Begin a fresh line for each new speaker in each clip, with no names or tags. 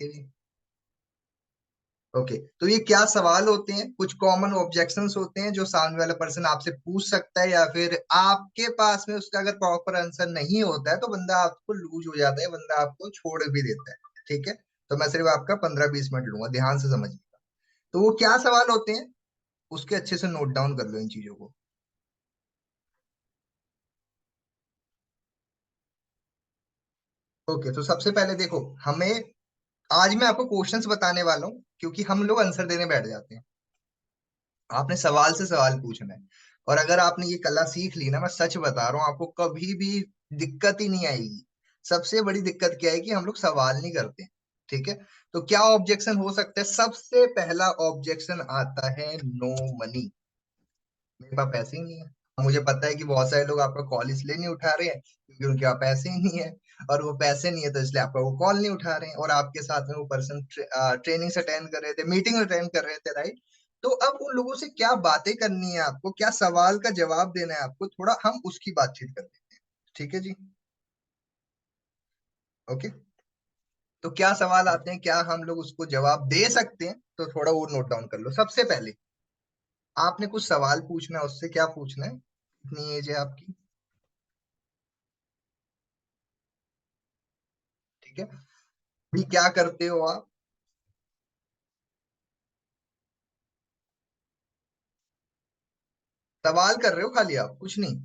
के लिए। ओके, तो ये क्या सवाल होते हैं, कुछ कॉमन ऑब्जेक्शंस होते हैं जो सामने वाला पर्सन आपसे पूछ सकता है, या फिर आपके पास में उसका अगर प्रॉपर आंसर नहीं होता है तो बंदा आपको लूज हो जाता है, बंदा आपको छोड़ भी देता है। ठीक है, तो मैं सिर्फ आपका 15-20 मिनट लूंगा, ध्यान से समझिएगा। तो वो क्या सवाल होते हैं, उसके अच्छे से नोट डाउन कर लो इन चीजों को। ओके, तो सबसे पहले देखो, हमें आज मैं आपको क्वेश्चंस बताने वाला हूँ, क्योंकि हम लोग आंसर देने बैठ जाते हैं। आपने सवाल से सवाल पूछना है, और अगर आपने ये कला सीख ली ना, मैं सच बता रहा हूँ, आपको कभी भी दिक्कत ही नहीं आएगी। सबसे बड़ी दिक्कत क्या है कि हम लोग सवाल नहीं करते। ठीक है, तो क्या ऑब्जेक्शन हो सकता है? सबसे पहला ऑब्जेक्शन आता है नो मनी। मेरे पास पैसे ही नहीं है। मुझे पता है कि बहुत सारे लोग आपका कॉल इसलिए नहीं उठा रहे हैं क्योंकि उनके पास पैसे ही नहीं है, और वो पैसे नहीं है तो इसलिए आपका वो कॉल नहीं उठा रहे हैं, और आपके साथ में वो पर्सन ट्रेनिंग अटेंड कर रहे थे, मीटिंग अटेंड कर रहे थे, राइट? तो अब उन लोगों से क्या बातें करनी है आपको, क्या सवाल का जवाब देना है आपको, थोड़ा हम उसकी बातचीत कर लेते हैं। ठीक है जी। ओके, तो क्या सवाल आते हैं, क्या हम लोग उसको जवाब दे सकते हैं, तो थोड़ा वो नोट डाउन कर लो। सबसे पहले आपने कुछ सवाल पूछना है, उससे क्या पूछना है, कितनी एज है आपकी? ठीक है, अभी क्या करते हो आप? सवाल कर रहे हो खाली, आप कुछ नहीं,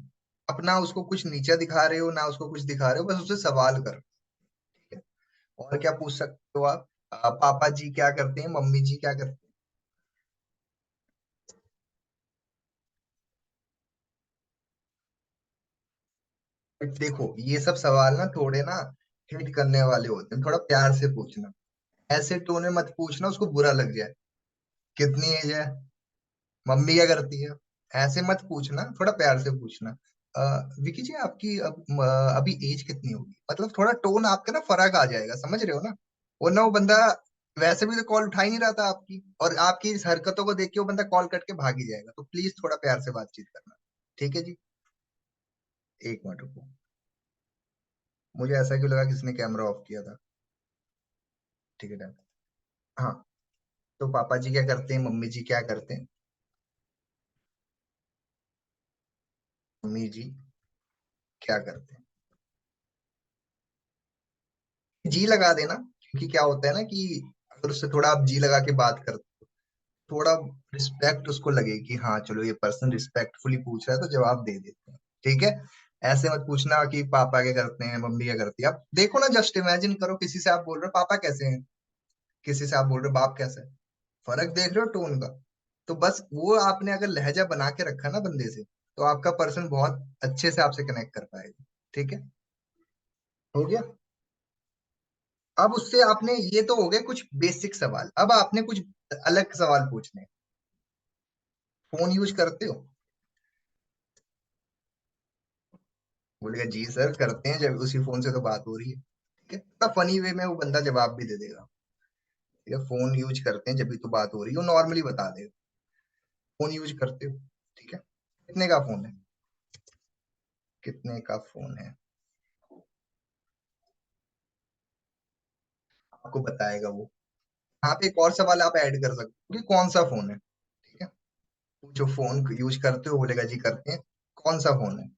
अपना उसको कुछ नीचा दिखा रहे हो ना, उसको कुछ दिखा रहे हो, बस उससे सवाल कर। ठीक है, और क्या पूछ सकते हो आप? पापा जी क्या करते हैं, मम्मी जी क्या करते हैं? देखो, ये सब सवाल ना थोड़े ना हिट करने वाले होते हैं, थोड़ा प्यार से पूछना। ऐसे टोन में मत पूछना उसको बुरा लग जाए। कितनी एज है, मम्मी क्या करती है, ऐसे मत पूछना, थोड़ा प्यार से पूछना। विकी जी आपकी अभी एज कितनी होगी, मतलब थोड़ा टोन आपका ना फर्क आ जाएगा, समझ रहे हो ना? वरना वो बंदा वैसे भी तो कॉल उठा ही नहीं रहा था आपकी, और आपकी इस हरकतों को देख के वो बंदा कॉल कट के भाग ही जाएगा। तो प्लीज थोड़ा प्यार से बातचीत करना। ठीक है जी, एक मिनट रुको। मुझे ऐसा क्यों लगा किसने कैमरा ऑफ किया था? ठीक है, डन। हाँ, तो पापा जी क्या करते हैं, मम्मी जी क्या करते हैं? मम्मी जी क्या करते हैं? जी लगा देना, क्योंकि क्या होता है ना कि अगर उससे थोड़ा आप जी लगा के बात करते हो, थोड़ा रिस्पेक्ट उसको लगे कि हाँ चलो ये पर्सन रिस्पेक्टफुली पूछ रहा है, तो जवाब दे देते हैं। ठीक है, ऐसे मत पूछना कि पापा क्या करते हैं, मम्मी क्या करती है। आप देखो ना, जस्ट इमेजिन करो, किसी से आप बोल रहे हो पापा कैसे हैं, किसी से आप बोल रहे हो बाप कैसा है, फर्क देख रहे हो टोन का? तो बस वो आपने अगर लहजा बना के रखा ना बंदे से, तो आपका पर्सन बहुत अच्छे से आपसे कनेक्ट कर पाएगा। ठीक है, हो गया। अब उससे आपने, ये तो हो गए कुछ बेसिक सवाल, अब आपने कुछ अलग सवाल पूछने हैं। फोन यूज करते हो? बोलेगा जी सर करते हैं, जब उसी फोन से तो बात हो रही है। ठीक है, तो फनी वे में वो बंदा जवाब भी दे देगा। ठीक है, फोन यूज करते हैं जब भी तो बात हो रही है, वो नॉर्मली बता देगा। फोन यूज करते हो? ठीक है, कितने का फोन है, कितने का फोन है, आपको बताएगा वो। यहाँ पे एक और सवाल आप ऐड कर सकते हो कि कौन सा फोन है। ठीक है, जो फोन यूज करते हो, बोलेगा जी करते हैं, कौन सा फोन है,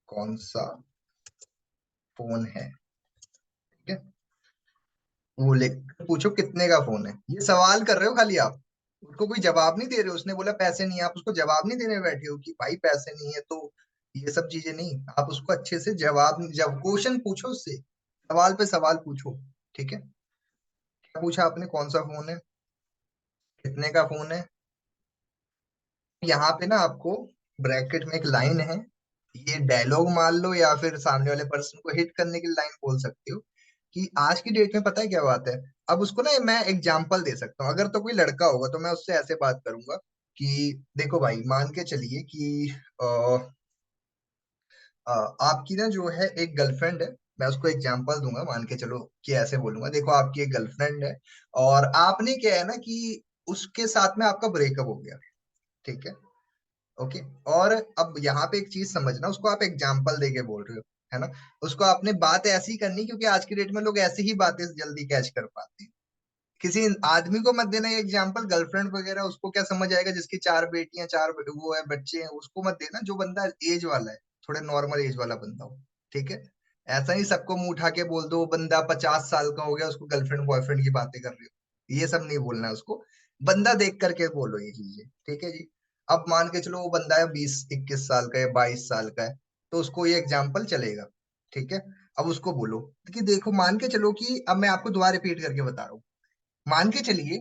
कौन सा फोन है। ठीक है, बोले, पूछो कितने का फोन है, ये सवाल कर रहे हो खाली आप, उसको कोई जवाब नहीं दे रहे हो। उसने बोला पैसे नहीं है, आप उसको जवाब नहीं देने बैठे हो कि भाई पैसे नहीं है, तो ये सब चीजें नहीं, आप उसको अच्छे से जवाब, जब क्वेश्चन पूछो उससे, सवाल पे सवाल पूछो। ठीक है, क्या पूछा आपने, कौन सा फोन है, कितने का फोन है? यहाँ पे ना आपको ब्रैकेट में एक लाइन है, ये डायलॉग मान लो या फिर सामने वाले पर्सन को हिट करने की लाइन बोल सकते हो, कि आज की डेट में पता है क्या बात है। अब उसको ना मैं एग्जांपल दे सकता हूँ, अगर तो कोई लड़का होगा तो मैं उससे ऐसे बात करूंगा कि देखो भाई, मान के चलिए कि आपकी ना जो है एक गर्लफ्रेंड है। मैं उसको एग्जांपल दूंगा, मान के चलो कि ऐसे बोलूंगा, देखो आपकी एक गर्लफ्रेंड है, और आपने क्या है ना कि उसके साथ में आपका ब्रेकअप हो गया। ठीक है, ओके, और अब यहाँ पे एक चीज समझना, उसको आप एग्जाम्पल दे के बोल रहे हो, है ना? उसको आपने बात ऐसी करनी, क्योंकि आज की डेट में लोग ऐसी ही बातें जल्दी कैच कर पाते हैं। किसी आदमी को मत देना ये एग्जाम्पल, गर्लफ्रेंड वगैरह उसको क्या समझ आएगा, जिसकी चार बेटियां वो है बच्चे हैं, उसको मत देना। जो बंदा एज वाला है, थोड़े नॉर्मल एज वाला बंदा हो, ठीक है। ऐसा नहीं सबको मुंह उठा के बोल दो वो बंदा 50 साल का हो गया उसको गर्लफ्रेंड बॉयफ्रेंड की बातें कर रहे हो, ये सब नहीं बोलना है उसको। बंदा देख करके बोलो ये चीजें, ठीक है जी। अब मान के चलो वो बंदा है 20-21 साल का या 22 साल का है, तो उसको ये एग्जाम्पल चलेगा, ठीक है। अब उसको बोलो कि देखो, मान के चलो कि अब मैं आपको दोबारा रिपीट करके बता रहा हूँ। मान के चलिए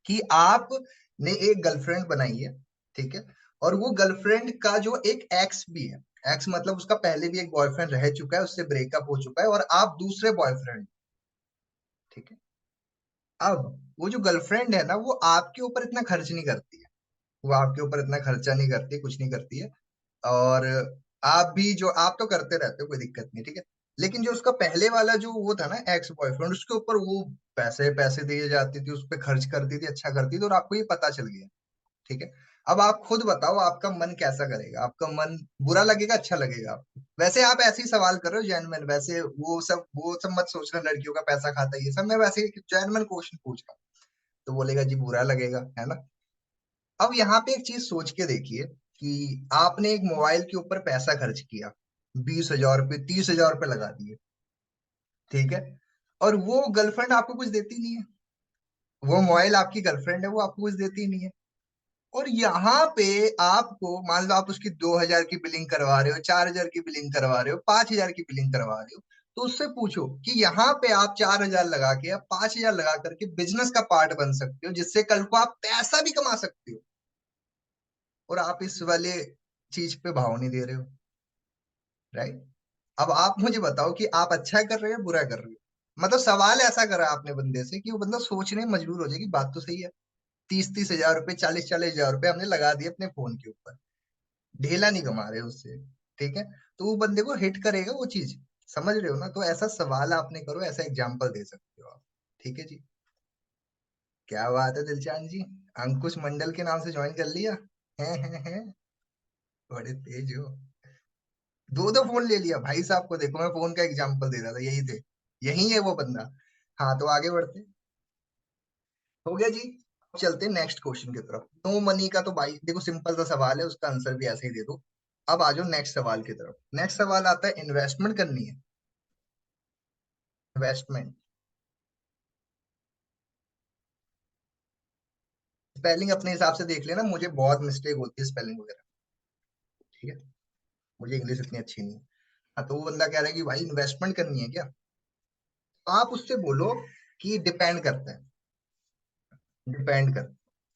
कि आपने एक गर्लफ्रेंड बनाई है, ठीक है। और वो गर्लफ्रेंड का जो एक एक्स भी है, एक्स मतलब उसका पहले भी एक बॉयफ्रेंड रह चुका है, उससे ब्रेकअप हो चुका है और आप दूसरे बॉयफ्रेंड, ठीक है। अब वो जो गर्लफ्रेंड है ना, वो आपके ऊपर इतना खर्च नहीं करती है, वो आपके ऊपर इतना खर्चा नहीं करती, कुछ नहीं करती है। और आप भी, जो आप तो करते रहते हो, कोई दिक्कत नहीं, ठीक है। लेकिन जो उसका पहले वाला जो वो था ना एक्स बॉयफ्रेंड, उसके ऊपर वो पैसे पैसे दिए जाती थी, उस पर खर्च करती थी, अच्छा करती थी, और आपको ये पता चल गया, ठीक है। अब आप खुद बताओ आपका मन कैसा करेगा, आपका मन बुरा लगेगा, अच्छा लगेगा आपको? वैसे आप ऐसे ही सवाल कर रहे हो जेन्युइन, वैसे वो सब मत सोचना लड़कियों का पैसा खाता है ये सब, मैं वैसे ही जेन्युइन क्वेश्चन पूछ रहा हूँ। तो बोलेगा जी बुरा लगेगा, है ना। अब यहाँ पे एक चीज सोच के देखिए कि आपने एक मोबाइल के ऊपर पैसा खर्च किया, 20,000 रुपये 30,000 रुपये लगा दिए, ठीक है। और वो गर्लफ्रेंड आपको कुछ देती नहीं है, वो मोबाइल आपकी गर्लफ्रेंड है, वो आपको कुछ देती नहीं है। और यहाँ पे आपको मान लो आप उसकी 2,000 की बिलिंग करवा रहे हो, 4,000 की बिलिंग करवा रहे हो, 5,000 की बिलिंग करवा रहे हो, तो उससे पूछो कि यहाँ पे आप 4,000 लगा के या 5,000 लगा करके बिजनेस का पार्ट बन सकते हो, जिससे कल को आप पैसा भी कमा सकते हो। और आप इस वाले चीज पे भाव नहीं दे रहे हो, राइट। अब आप मुझे बताओ कि आप अच्छा कर रहे हो बुरा कर रहे हो। मतलब सवाल ऐसा करा आपने बंदे से कि वो बंदा सोचने में मजबूर हो जाए कि बात तो सही है। 30-30 हजार रुपए 40-40 हजार रुपए हमने लगा दिए अपने फोन के ऊपर, ढेला नहीं कमा रहे उससे, ठीक है। तो वो बंदे को हिट करेगा वो चीज, समझ रहे हो ना। तो ऐसा सवाल आपने करो, ऐसा एग्जाम्पल दे सकते हो आप, ठीक है जी। क्या बात है दिलचांद जी, अंकुश मंडल के नाम से ज्वाइन कर लिया है। बड़े तेज हो, दो दो फोन ले लिया भाई साहब को। देखो मैं फोन का एग्जांपल दे रहा था, यही थे, यही है वो बंदा। हाँ तो आगे बढ़ते, हो गया जी। अब चलते हैं नेक्स्ट क्वेश्चन की तरफ। नो मनी का तो भाई देखो सिंपल सा सवाल है, उसका आंसर भी ऐसे ही दे दो। अब आ जाओ नेक्स्ट सवाल की तरफ। नेक्स्ट सवाल आता है इन्वेस्टमेंट करनी है, इन्वेस्टमेंट। स्पेलिंग अपने हिसाब से देख लेना, मुझे बहुत मिस्टेक होती है स्पेलिंग वगैरह, ठीक है। मुझे इंग्लिश इतनी अच्छी नहीं है। हाँ तो वो बंदा कह रहा है कि भाई इन्वेस्टमेंट करनी है क्या। आप उससे बोलो कि डिपेंड करता है, डिपेंड कर।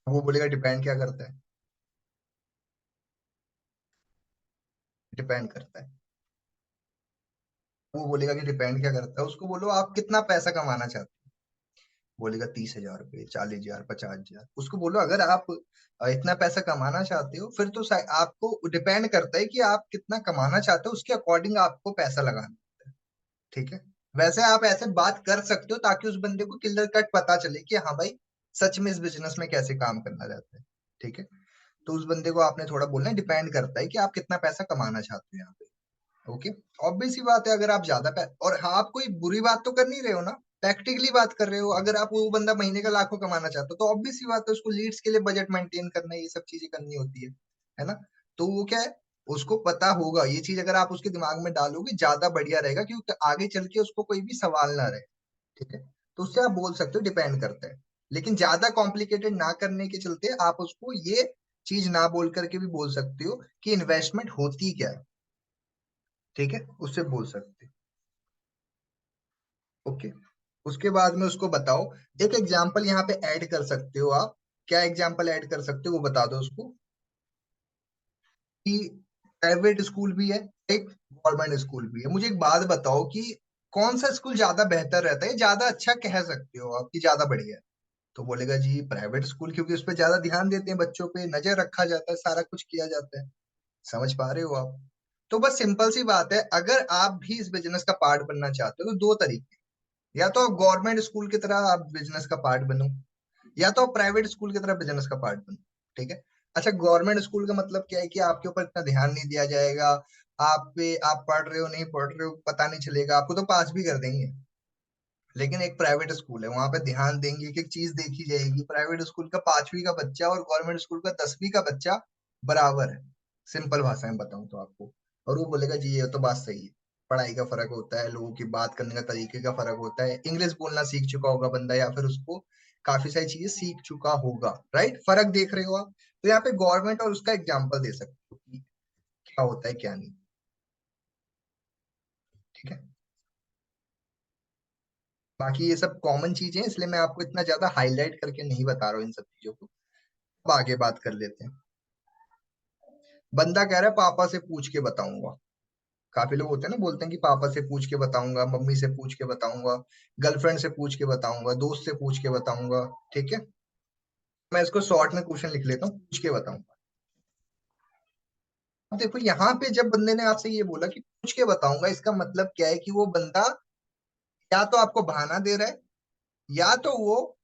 वो बोलेगा डिपेंड क्या करता है, डिपेंड करता है। वो बोलेगा कि डिपेंड क्या करता है, उसको बोलो आप कितना पैसा कमाना चाहते हो। बोलेगा 30,000 रुपये 40,000 50,000। उसको बोलो अगर आप इतना पैसा कमाना चाहते हो, फिर तो आपको डिपेंड करता है कि आप कितना कमाना चाहते हो, उसके अकॉर्डिंग आपको पैसा लगाना होता है, ठीक है। वैसे आप ऐसे बात कर सकते हो ताकि उस बंदे को क्लियर कट पता चले कि हाँ भाई सच में इस बिजनेस में कैसे काम करना रहता है, ठीक है। तो उस बंदे को आपने थोड़ा बोलना है डिपेंड करता है कि आप कितना पैसा कमाना चाहते हो यहाँ पे, ओके। ऑब्वियस सी बात है, अगर आप ज्यादा और हाँ आप कोई बुरी बात तो कर नहीं रहे हो ना, प्रैक्टिकली बात कर रहे हो। अगर आप वो बंदा महीने का लाखों कमाना चाहता हो तो ऑब्वियस सी बात है उसको लीड्स के लिए बजट मेंटेन करना है, ये सब चीजें करनी होती है ना। तो वो क्या है, उसको पता होगा ये चीज, अगर आप उसके दिमाग में डालोगे ज्यादा बढ़िया रहेगा, क्योंकि आगे चल के उसको कोई भी सवाल ना रहे, ठीक है। तो उससे आप बोल सकते हो डिपेंड करता है। लेकिन ज्यादा कॉम्प्लिकेटेड ना करने के चलते आप उसको ये चीज ना बोल करके भी बोल सकते हो कि इन्वेस्टमेंट होती क्या है, ठीक है, उससे बोल सकते हो, ओके। उसके बाद में उसको बताओ, एक एग्जाम्पल यहाँ पे ऐड कर सकते हो आप। क्या एग्जाम्पल ऐड कर सकते हो वो बता दो उसको, कि प्राइवेट स्कूल भी है, एक गवर्नमेंट स्कूल भी है। मुझे एक बात बताओ कि कौन सा स्कूल ज्यादा बेहतर रहता है, ज्यादा अच्छा कह सकते हो आप कि ज्यादा बढ़िया है। तो बोलेगा जी प्राइवेट स्कूल, क्योंकि उस पर ज्यादा ध्यान देते हैं, बच्चों पे नजर रखा जाता है, सारा कुछ किया जाता है। समझ पा रहे हो आप। तो बस सिंपल सी बात है, अगर आप भी इस बिजनेस का पार्ट बनना चाहते हो तो दो तरीके, या तो आप गवर्नमेंट स्कूल की तरह आप बिजनेस का पार्ट बनो, या तो आप प्राइवेट स्कूल की तरह बिजनेस का पार्ट बनो, ठीक है। अच्छा गवर्नमेंट स्कूल का मतलब क्या है कि आपके ऊपर इतना ध्यान नहीं दिया जाएगा, आप पे आप पढ़ रहे हो नहीं पढ़ रहे हो पता नहीं चलेगा, आपको तो पास भी कर देंगे, लेकिन एक प्राइवेट स्कूल है, वहां पे ध्यान देंगे, एक एक चीज देखी जाएगी। प्राइवेट स्कूल का 5वीं का बच्चा और गवर्नमेंट स्कूल का 10वीं का बच्चा बराबर है, सिंपल भाषा में बताऊं तो आपको। और वो बोलेगा जी ये तो बात सही है, पढ़ाई का फर्क होता है, लोगों की बात करने का तरीके का फर्क होता है, इंग्लिश बोलना सीख चुका होगा बंदा, या फिर उसको काफी सारी चीजें सीख चुका होगा, राइट। फर्क देख रहे हो आप। तो यहाँ पे गवर्नमेंट और उसका एग्जाम्पल दे सकते हो कि क्या होता है क्या नहीं। ठीक है। बाकी ये सब कॉमन चीजें हैं, इसलिए मैं आपको इतना ज्यादा हाईलाइट करके नहीं बता रहा हूँ इन सब चीजों को। अब आगे बात कर लेते हैं। बंदा कह रहा है पापा से पूछ के बताऊंगा। काफी लोग होते हैं ना, बोलते हैं कि पापा से पूछ के बताऊंगा, मम्मी से पूछ के बताऊंगा, गर्लफ्रेंड से पूछ के बताऊंगा, दोस्त से पूछ के बताऊंगा। ठीक है। मैं इसको शॉर्ट में क्वेश्चन लिख लेता हूँ, पूछ के बताऊंगा। अब देखो यहाँ पे जब बंदे ने आपसे ये बोला कि पूछ के बताऊंगा, इसका मतलब क्या है कि वो बंदा या तो आपको बहाना दे रहा है, या तो वो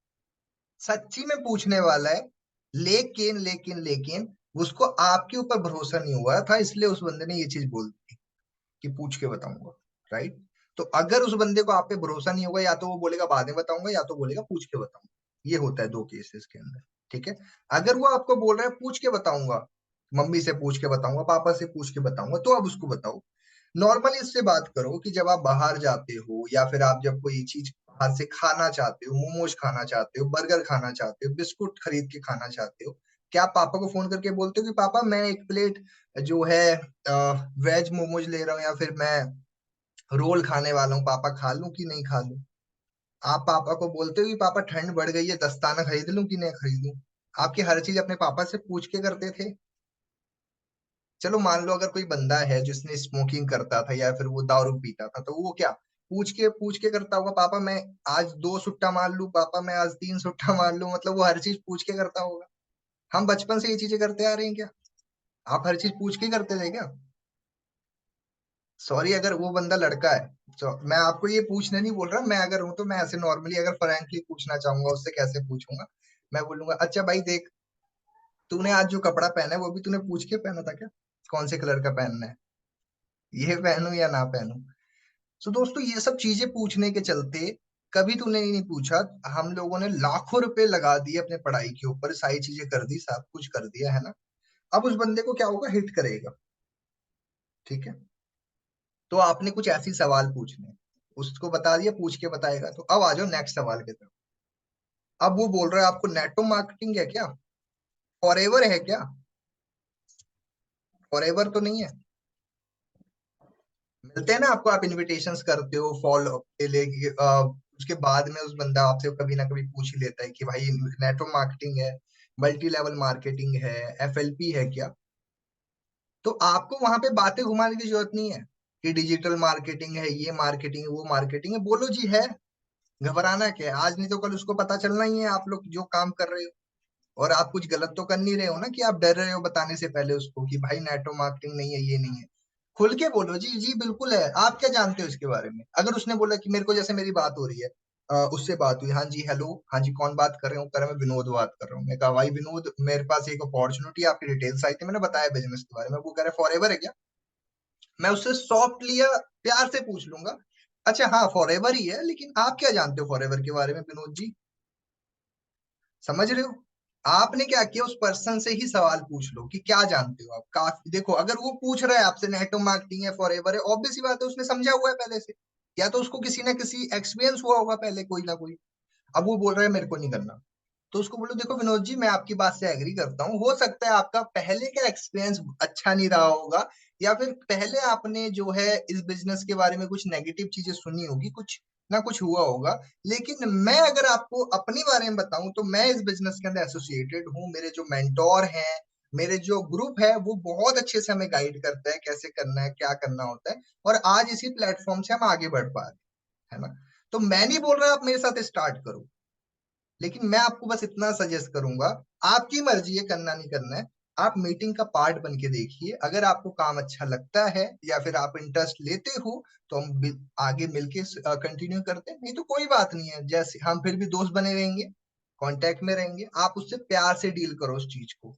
सच्ची में पूछने वाला है। लेकिन उसको आपके ऊपर भरोसा नहीं हुआ था, इसलिए उस बंदे ने ये चीज बोल दी कि पूछ के बताऊंगा, राइट। तो अगर उस बंदे को आप पे भरोसा नहीं होगा, या तो वो बोलेगा बाद में बताऊंगा, या तो बोलेगा पूछ के बताऊंगा। ये होता है दो केसेस के अंदर। ठीक है। अगर वो आपको बोल रहा है पूछ के बताऊंगा, मम्मी से पूछ के बताऊंगा, पापा से पूछ के बताऊंगा, तो आप उसको बताओ। नॉर्मली इससे बात करो कि जब आप बाहर जाते हो, या फिर आप जब कोई चीज बाहर से खाना चाहते हो, मोमोज खाना चाहते हो, बर्गर खाना चाहते हो, बिस्कुट खरीद के खाना चाहते हो, क्या आप पापा को फोन करके बोलते हो कि पापा मैं एक प्लेट जो है वेज मोमोज ले रहा हूँ, या फिर मैं रोल खाने वाला हूँ, पापा खा लूं कि नहीं खा लूं? आप पापा को बोलते हो कि पापा ठंड बढ़ गई है, दस्ताना खरीद लूं कि नहीं खरीदूं? आपकी हर चीज अपने पापा से पूछ के करते थे। चलो मान लो अगर कोई बंदा है जिसने स्मोकिंग करता था, या फिर वो दारू पीता था, तो वो क्या पूछ के करता होगा, पापा मैं आज 2 सुट्टा मार लूं, पापा मैं आज 3 सुट्टा मार लूं, मतलब वो हर चीज पूछ के करता होगा। हम बचपन से ये चीजें करते आ रहे हैं क्या? आप हर चीज पूछ के करते थे क्या? सॉरी, अगर वो बंदा लड़का है तो मैं आपको ये पूछने नहीं बोल रहा, मैं अगर हूं तो मैं ऐसे नॉर्मली अगर फ्रैंकली पूछना चाहूंगा उससे, कैसे पूछूंगा? मैं बोलूंगा अच्छा भाई देख, तूने आज जो कपड़ा पहना है वो भी तूने पूछ के पहना था क्या? कौन से कलर का पहनना है, ये पहनूं या ना पहनूं? तो दोस्तों ये सब चीजें पूछने के चलते कभी तूने नहीं पूछा। हम लोगों ने लाखों रुपए लगा दिए अपने पढ़ाई के ऊपर, सारी चीजें कर दी, सब कुछ कर दिया है ना। अब उस बंदे को क्या होगा, हिट करेगा। ठीक है। तो आपने कुछ ऐसी सवाल पूछने, उसको बता दिया पूछ के बताएगा, तो अब आ जाओ नेक्स्ट सवाल की तरफ। अब वो बोल रहा है आपको नेटो मार्केटिंग है क्या, फॉरएवर है क्या? फॉरएवर तो नहीं है। मिलते हैं ना आपको, आप इनविटेशंस करते हो फॉलो के लिए, उसके बाद में उस बंदा आपसे कभी ना कभी पूछ ही लेता है कि भाई नेटवर्क मार्केटिंग है, मल्टी लेवल मार्केटिंग है, एफएलपी है क्या? तो आपको वहां पे बातें घुमाने की जरूरत नहीं है कि डिजिटल मार्केटिंग है, ये मार्केटिंग है, वो मार्केटिंग है। बोलो जी है। घबराना क्या है? आज नहीं तो कल उसको पता चलना ही है आप लोग जो काम कर रहे हो। और आप कुछ गलत तो कर नहीं रहे हो ना कि आप डर रहे हो बताने से पहले उसको कि भाई नेटवर्क मार्केटिंग नहीं है, ये नहीं है। खुल के बोलो जी जी बिल्कुल है। आप क्या जानते हो इसके बारे में? अगर उसने बोला कि मेरे को, जैसे मेरी बात हो रही है, उससे बात हुई, हाँ जी हेलो, हाँ जी कौन बात कर रहे हो, कह रहा मैं विनोद बात कर रहा हूँ। मैं कहा भाई विनोद, मेरे पास एक अपॉर्चुनिटी, आपकी डिटेल्स आई थी, मैंने बताया बिजनेस के बारे में। वो कह रहा है फॉरएवर है क्या? मैं उससे सॉफ्टली या प्यार से पूछ लूंगा, अच्छा हाँ फॉरएवर ही है, लेकिन आप क्या जानते हो फॉरएवर के बारे में विनोद जी? समझ रहे हो? आपने क्या किया, उस पर्सन से ही सवाल पूछ लो कि क्या जानते हो आप। काफी देखो, अगर वो पूछ रहा है आपसे नेटवर्क मार्केटिंग है, फॉरएवर है, ऑब्वियस सी बात है उसने समझा हुआ है पहले से, या तो उसको किसी ना किसी एक्सपीरियंस हुआ होगा पहले, कोई ना कोई। अब वो बोल रहा है मेरे को नहीं करना, तो उसको बोलो देखो विनोद जी, मैं आपकी बात से एग्री करता हूँ, हो सकता है आपका पहले का एक्सपीरियंस अच्छा नहीं रहा होगा, या फिर पहले आपने जो है इस बिजनेस के बारे में कुछ नेगेटिव चीजें सुनी होगी, कुछ ना कुछ हुआ होगा। लेकिन मैं अगर आपको अपने बारे में बताऊं, तो मैं इस बिजनेस के अंदर एसोसिएटेड हूँ, मेरे जो मेंटोर हैं, मेरे जो ग्रुप है, वो बहुत अच्छे से हमें गाइड करता है कैसे करना है, क्या करना होता है। और आज इसी प्लेटफॉर्म से हम आगे बढ़ पा रहे हैं, है ना। तो मैं नहीं बोल रहा आप मेरे साथ स्टार्ट करो, लेकिन मैं आपको बस इतना सजेस्ट करूंगा, आपकी मर्जी है करना नहीं करना है। आप मीटिंग का पार्ट बन के देखिए, अगर आपको काम अच्छा लगता है या फिर आप इंटरेस्ट लेते हो, तो हम आगे मिलके कंटिन्यू करते हैं, नहीं तो कोई बात नहीं है, जैसे हम फिर भी दोस्त बने रहेंगे, कांटेक्ट में रहेंगे। आप उससे प्यार से डील करो उस चीज को।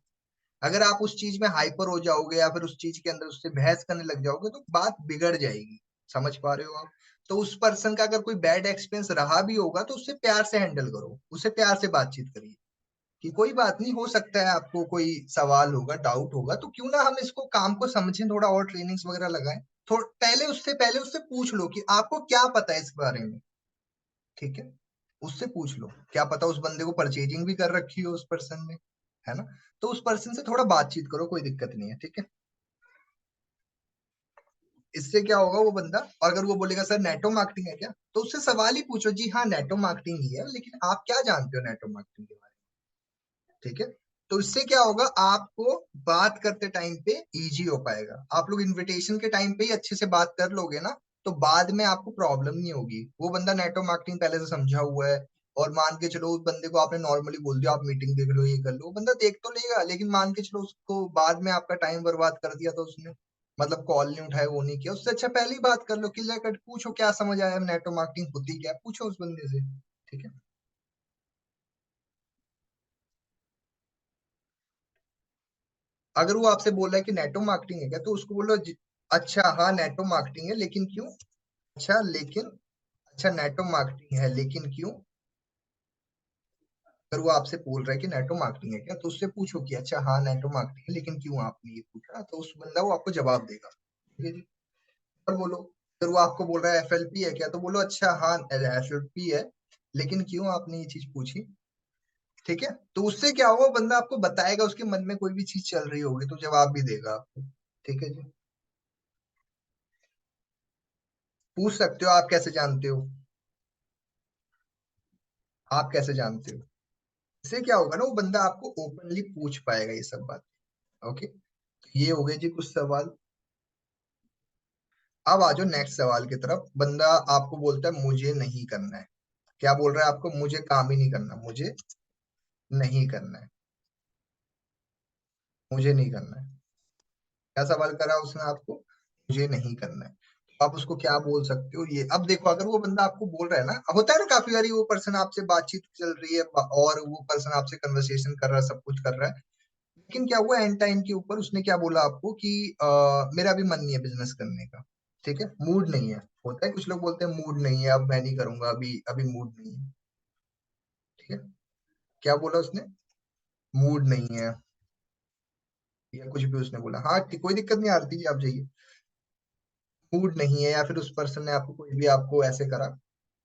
अगर आप उस चीज में हाइपर हो जाओगे, या फिर उस चीज के अंदर उससे बहस करने लग जाओगे, तो बात बिगड़ जाएगी। समझ पा रहे हो आप? तो उस पर्सन का अगर कोई बैड एक्सपीरियंस रहा भी होगा तो उससे प्यार से हैंडल करो, उससे प्यार से बातचीत करिए कि कोई बात नहीं, हो सकता है आपको कोई सवाल होगा, डाउट होगा, तो क्यों ना हम इसको काम को समझें, थोड़ा और ट्रेनिंग्स वगैरह लगाएं। थोड़ा पहले उससे पूछ लो कि आपको क्या पता है इस बारे में। ठीक है, उससे पूछ लो, क्या पता उस बंदे को परचेजिंग भी कर रखी हो उस पर्सन ने, है ना। तो उस पर्सन से थोड़ा बातचीत करो, कोई दिक्कत नहीं है, ठीक है। इससे क्या होगा, वो बंदा, और अगर वो बोलेगा सर नेटो मार्केटिंग है क्या, तो उससे सवाल ही पूछो, जी हाँ नेटो मार्केटिंग ही है, लेकिन आप क्या जानते हो नेटो मार्केटिंग के बारे में। ठीक है, तो इससे क्या होगा, आपको बात करते टाइम पे इजी हो पाएगा। आप लोग इनविटेशन के टाइम पे ही अच्छे से बात कर लोगे ना, तो बाद में आपको प्रॉब्लम नहीं होगी। वो बंदा नेटो मार्केटिंग पहले से समझा हुआ है, और मान के चलो उस बंदे को आपने नॉर्मली बोल दिया आप मीटिंग देख लो, ये कर लो, वो बंदा देख तो लेगा, लेकिन मान के चलो उसको बाद में आपका टाइम बर्बाद कर दिया तो उसने, मतलब कॉल नहीं उठाया, वो नहीं किया, उससे अच्छा पहले ही बात कर लो, क्लियर कट पूछो क्या समझ आया, नेटो मार्केटिंग होती क्या है? पूछो उस बंदे से। ठीक है, अगर वो आपसे बोल रहा है कि नेटो मार्केटिंग है क्या, तो उसको बोलो अच्छा हाँ नेटो मार्केटिंग है, लेकिन क्यों? अच्छा लेकिन, अच्छा नेटो मार्केटिंग है लेकिन क्यों? अगर वो आपसे बोल रहा है कि नेटो मार्केटिंग है क्या, तो उससे पूछो कि अच्छा हाँ नेटो मार्केटिंग है, लेकिन क्यों आपने ये पूछा, तो उस बंदा वो आपको जवाब देगा। ठीक है जी, और बोलो, अगर वो आपको बोल रहा है एफएलपी है क्या, तो बोलो अच्छा हाँ एफएलपी है, लेकिन क्यों आपने ये चीज पूछी। ठीक है, तो उससे क्या होगा, बंदा आपको बताएगा, उसके मन में कोई भी चीज चल रही होगी तो जवाब भी देगा आपको। ठीक है जी, पूछ सकते हो, आप कैसे जानते हो, आप कैसे जानते हो? इससे क्या होगा ना, वो बंदा आपको ओपनली पूछ पाएगा ये सब बात। ओके, ये हो गए जी कुछ सवाल। अब आ जाओ नेक्स्ट सवाल की तरफ। बंदा आपको बोलता है मुझे नहीं करना है, क्या बोल रहा है आपको, मुझे काम ही नहीं करना, मुझे नहीं करना है, मुझे नहीं करना है। क्या सवाल करा उसने आपको, मुझे नहीं करना है, तो आप उसको क्या बोल सकते हो ये। अब देखो, अगर वो बंदा आपको बोल रहा है ना, होता है ना काफी बारी वो पर्सन आपसे बातचीत चल रही है और वो पर्सन आपसे कन्वर्सेशन कर रहा है, सब कुछ कर रहा है, लेकिन क्या हुआ एंड टाइम के ऊपर उसने क्या बोला आपको कि मेरा अभी मन नहीं है बिजनेस करने का। ठीक है, मूड नहीं है, होता है कुछ लोग बोलते हैं मूड नहीं है, अब मैं नहीं करूंगा, अभी अभी मूड नहीं है। ठीक है, क्या बोला उसने, मूड नहीं है, या कुछ भी उसने बोला, हाँ कोई दिक्कत नहीं, आरती जी आप जाइए। मूड नहीं है, या फिर उस पर्सन ने आपको कोई भी आपको ऐसे करा,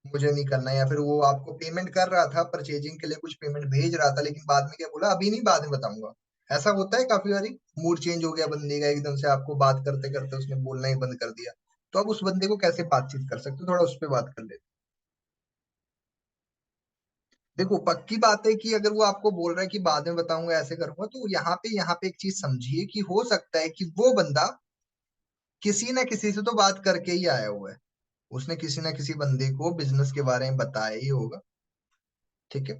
मुझे नहीं करना है, या फिर वो आपको पेमेंट कर रहा था परचेजिंग के लिए, कुछ पेमेंट भेज रहा था, लेकिन बाद में क्या बोला, अभी नहीं बाद में बताऊंगा। ऐसा होता है काफी बारी, मूड चेंज हो गया बंदे का एकदम से, आपको बात करते करते उसने बोलना ही बंद कर दिया। तो अब उस बंदे को कैसे बातचीत कर सकते हो, थोड़ा उस पर बात कर लेते। देखो पक्की बात है कि अगर वो आपको बोल रहा है कि बाद में बताऊंगा, ऐसे करूंगा, तो यहाँ पे एक चीज समझिए कि हो सकता है कि वो बंदा किसी ना किसी से तो बात करके ही आया हुआ है, उसने किसी ना किसी बंदे को बिजनेस के बारे में बताया ही होगा। ठीक है,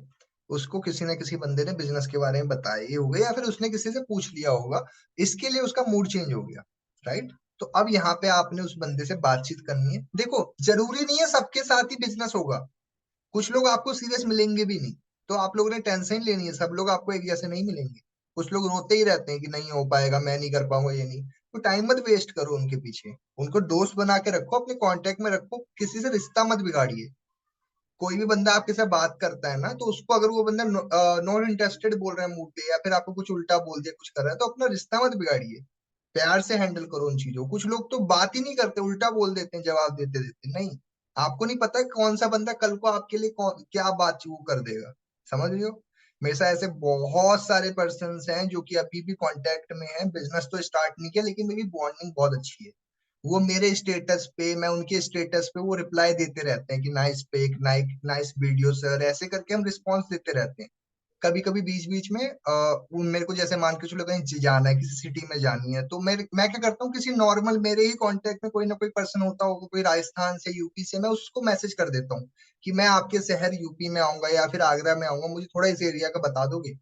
उसको किसी ना किसी बंदे ने बिजनेस के बारे में बताया ही होगा, या फिर उसने किसी से पूछ लिया होगा, इसके लिए उसका मूड चेंज हो गया। राइट, तो अब यहाँ पे आपने उस बंदे से बातचीत करनी है। देखो जरूरी नहीं है सबके साथ ही बिजनेस होगा, कुछ लोग आपको सीरियस मिलेंगे भी नहीं, तो आप लोगों ने टेंशन लेनी है, सब लोग आपको एक जैसे नहीं मिलेंगे। कुछ लोग रोते ही रहते हैं कि नहीं हो पाएगा, मैं नहीं कर पाऊंगा, ये नहीं, तो टाइम मत वेस्ट करो उनके पीछे, उनको दोस्त बना के रखो, अपने कांटेक्ट में रखो, किसी से रिश्ता मत बिगाड़िए। कोई भी बंदा आपके साथ बात करता है ना, तो उसको अगर वो बंदा नॉट इंटरेस्टेड बोल रहा है मुंह पे, या फिर आपको कुछ उल्टा बोल दिया, कुछ कर रहा है, तो अपना रिश्ता मत बिगाड़िए, प्यार से हैंडल करो उन चीजों को। कुछ लोग तो बात ही नहीं करते, उल्टा बोल देते हैं जवाब देते देते, नहीं, आपको नहीं पता कौन सा बंदा कल को आपके लिए क्या बात वो कर देगा। समझ रहे हो, मेरे साथ ऐसे बहुत सारे पर्सन हैं जो कि अभी भी कांटेक्ट में हैं, बिजनेस तो स्टार्ट नहीं किया, लेकिन मेरी बॉन्डिंग बहुत अच्छी है। वो मेरे स्टेटस पे, मैं उनके स्टेटस पे, वो रिप्लाई देते रहते हैं कि nice pic, nice nice video sir, ऐसे करके हम रिस्पॉन्स देते रहते हैं। कभी कभी बीच बीच में मेरे को जैसे मान के चलो कहीं जाना है, किसी सिटी में जानी है, तो मैं क्या करता हूँ, किसी नॉर्मल मेरे ही कांटेक्ट में कोई ना कोई पर्सन होता होगा, कोई राजस्थान से, यूपी से, मैं उसको मैसेज कर देता हूँ कि मैं आपके शहर यूपी में आऊंगा या फिर आगरा में आऊंगा, मुझे थोड़ा इस एरिया का बता दोगे।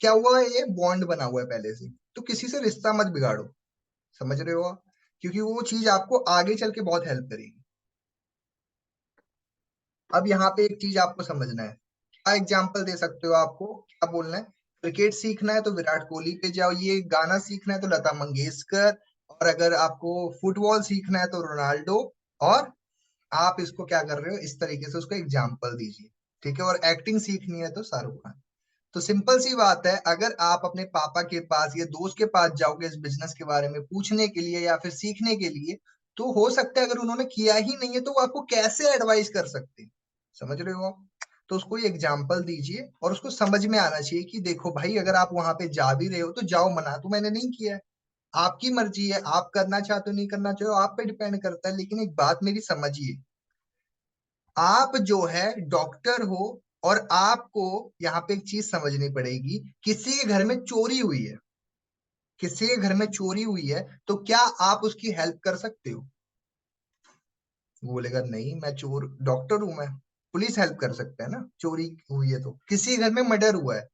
क्या हुआ है, ये बॉन्ड बना हुआ है पहले से, तो किसी से रिश्ता मत बिगाड़ो। समझ रहे हो आप, क्योंकि वो चीज आपको आगे चल के बहुत हेल्प करेगी। अब यहाँ पे एक चीज आपको समझना है, क्या एग्जाम्पल दे सकते हो, आपको क्या बोलना है। क्रिकेट सीखना है तो विराट कोहली पे जाओ, ये गाना सीखना है तो लता मंगेशकर, और अगर आपको फुटबॉल सीखना है तो रोनाल्डो, और आप इसको क्या कर रहे हो, इस तरीके से उसको एग्जाम्पल दीजिए। ठीक है, और एक्टिंग सीखनी है तो शाहरुख खान। तो सिंपल सी बात है, अगर आप अपने पापा के पास या दोस्त के पास जाओगे इस बिजनेस के बारे में पूछने के लिए या फिर सीखने के लिए, तो हो सकता है अगर उन्होंने किया ही नहीं है तो वो आपको कैसे एडवाइस कर सकते हैं। समझ रहे हो आप? तो उसको ये एग्जाम्पल दीजिए और उसको समझ में आना चाहिए कि देखो भाई, अगर आप वहां पे जा भी रहे हो तो जाओ, मना तो मैंने नहीं किया है, आपकी मर्जी है, आप करना चाहते हो नहीं करना चाहते हो आप पे डिपेंड करता है, लेकिन एक बात मेरी समझिए, आप जो है डॉक्टर हो, और आपको यहाँ पे एक चीज समझनी पड़ेगी, किसी के घर में चोरी हुई है, किसी के घर में चोरी हुई है, तो क्या आप उसकी हेल्प कर सकते हो? वो बोलेगा नहीं, मैं चोर डॉक्टर हूं मैं। पुलिस हेल्प कर सकता है ना, चोरी हुई है तो। किसी घर में मर्डर हुआ है,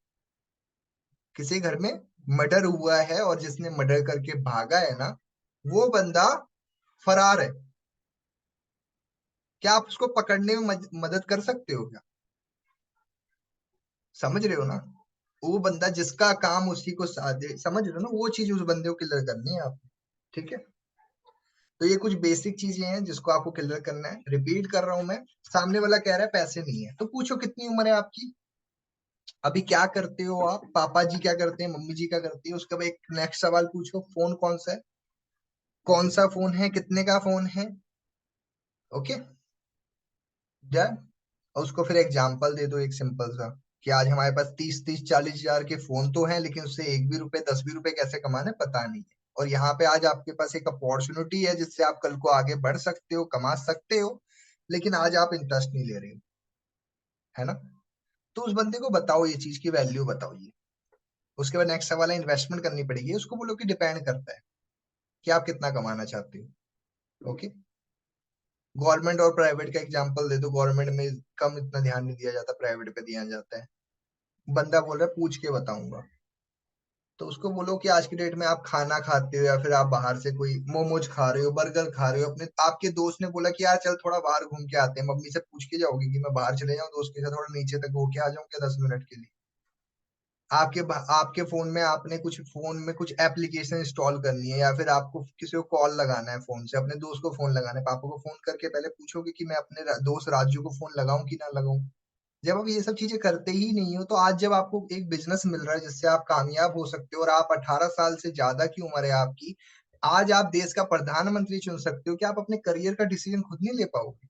किसी घर में मर्डर हुआ है और जिसने मर्डर करके भागा है ना, वो बंदा फरार है, क्या आप उसको पकड़ने में मदद कर सकते हो क्या? समझ रहे हो ना? वो बंदा जिसका काम उसी को साधे, समझ रहे हो ना, वो चीज उस बंदे को क्लियर करनी है आप। ठीक है, तो ये कुछ बेसिक चीजें हैं जिसको आपको क्लियर करना है। रिपीट कर रहा हूं मैं, सामने वाला कह रहा है पैसे नहीं है, तो पूछो कितनी उम्र है आपकी, अभी क्या करते हो आप, पापा जी क्या करते हैं, मम्मी जी क्या करती है, उसके बाद एक नेक्स्ट सवाल पूछो, फोन कौन सा है, कौन सा फोन है, कितने का फोन है। Okay, done. और उसको फिर एग्जाम्पल दे दो एक सिंपल सा, कि आज हमारे पास 30-40 हजार के फोन तो हैं, लेकिन उससे 1 भी रुपए 10 भी रुपए कैसे कमाने पता नहीं है, और यहाँ पे आज आपके पास एक अपॉर्चुनिटी है जिससे आप कल को आगे बढ़ सकते हो, कमा सकते हो, लेकिन आज आप इंटरेस्ट नहीं ले रहे हो, है ना? तो उस बंदे को बताओ, ये चीज की वैल्यू बताओ ये। उसके बाद नेक्स्ट सवाल है, इन्वेस्टमेंट करनी पड़ेगी, उसको बोलो कि डिपेंड करता है कि आप कितना कमाना चाहते हो। ओके, गवर्नमेंट और प्राइवेट का एग्जांपल दे दो, गवर्नमेंट में कम इतना ध्यान नहीं दिया जाता, प्राइवेट पे दिया जाता है। बंदा बोल रहा है पूछ के बताऊंगा, तो उसको बोलो कि आज की डेट में आप खाना खाते हो या फिर आप बाहर से कोई मोमोज खा रहे हो, बर्गर खा रहे हो, अपने आपके दोस्त ने बोला कि यार चल थोड़ा बाहर घूम के आते हैं, मम्मी से पूछ के जाओगे कि मैं बाहर चले जाऊं दोस्त के साथ, थोड़ा नीचे तक होके आ जाऊं क्या 10 मिनट के लिए? आपके फोन में आपने कुछ, फोन में कुछ एप्लीकेशन इंस्टॉल करनी है, या फिर आपको किसी को कॉल लगाना है, फोन से अपने दोस्त को फोन लगाना है, पापा को फोन करके पहले पूछोगे कि मैं अपने दोस्त राजू को फोन लगाऊं कि ना लगाऊं? जब आप ये सब चीजें करते ही नहीं हो, तो आज जब आपको एक बिजनेस मिल रहा है जिससे आप कामयाब हो सकते हो, और आप 18 साल से ज्यादा की उम्र है आपकी, आज आप देश का प्रधानमंत्री चुन सकते हो, कि आप अपने करियर का डिसीजन खुद नहीं ले पाओगे?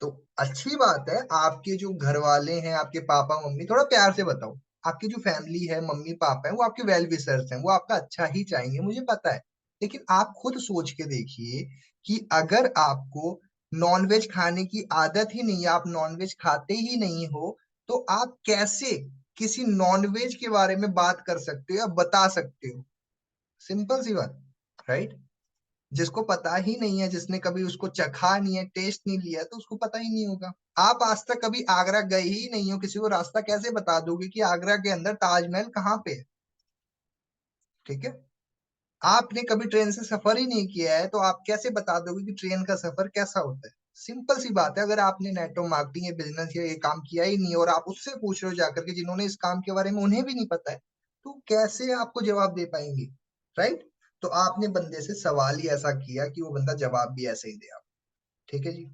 तो अच्छी बात है, आपके जो घर वाले हैं, आपके पापा मम्मी, थोड़ा प्यार से बताओ, आपकी जो फैमिली है, मम्मी पापा है, वो आपके वेल विशर्स हैं, वो आपका अच्छा ही चाहेंगे, मुझे पता है। लेकिन आप खुद सोच के देखिए कि अगर आपको नॉनवेज खाने की आदत ही नहीं है, आप नॉनवेज खाते ही नहीं हो, तो आप कैसे किसी नॉनवेज के बारे में बात कर सकते हो या बता सकते हो? सिंपल सी बात, राइट? जिसको पता ही नहीं है, जिसने कभी उसको चखा नहीं है, टेस्ट नहीं लिया, तो उसको पता ही नहीं होगा। आप आज तक कभी आगरा गए ही नहीं हो, किसी को रास्ता कैसे बता दोगे कि आगरा के अंदर ताजमहल कहाँ पे है? ठीक है, आपने कभी ट्रेन से सफर ही नहीं किया है, तो आप कैसे बता दोगे कि ट्रेन का सफर कैसा होता है? सिंपल सी बात है, अगर आपने नेटवर्क मार्केटिंग या बिजनेस या ये काम किया ही नहीं है, और आप उससे पूछ रहे हो जाकर के जिन्होंने इस काम के बारे में उन्हें भी नहीं पता है, तो कैसे आपको जवाब दे पाएंगे? राइट? तो आपने बंदे से सवाल ही ऐसा किया कि वो बंदा जवाब भी ऐसे ही दे आप। ठीक है जी।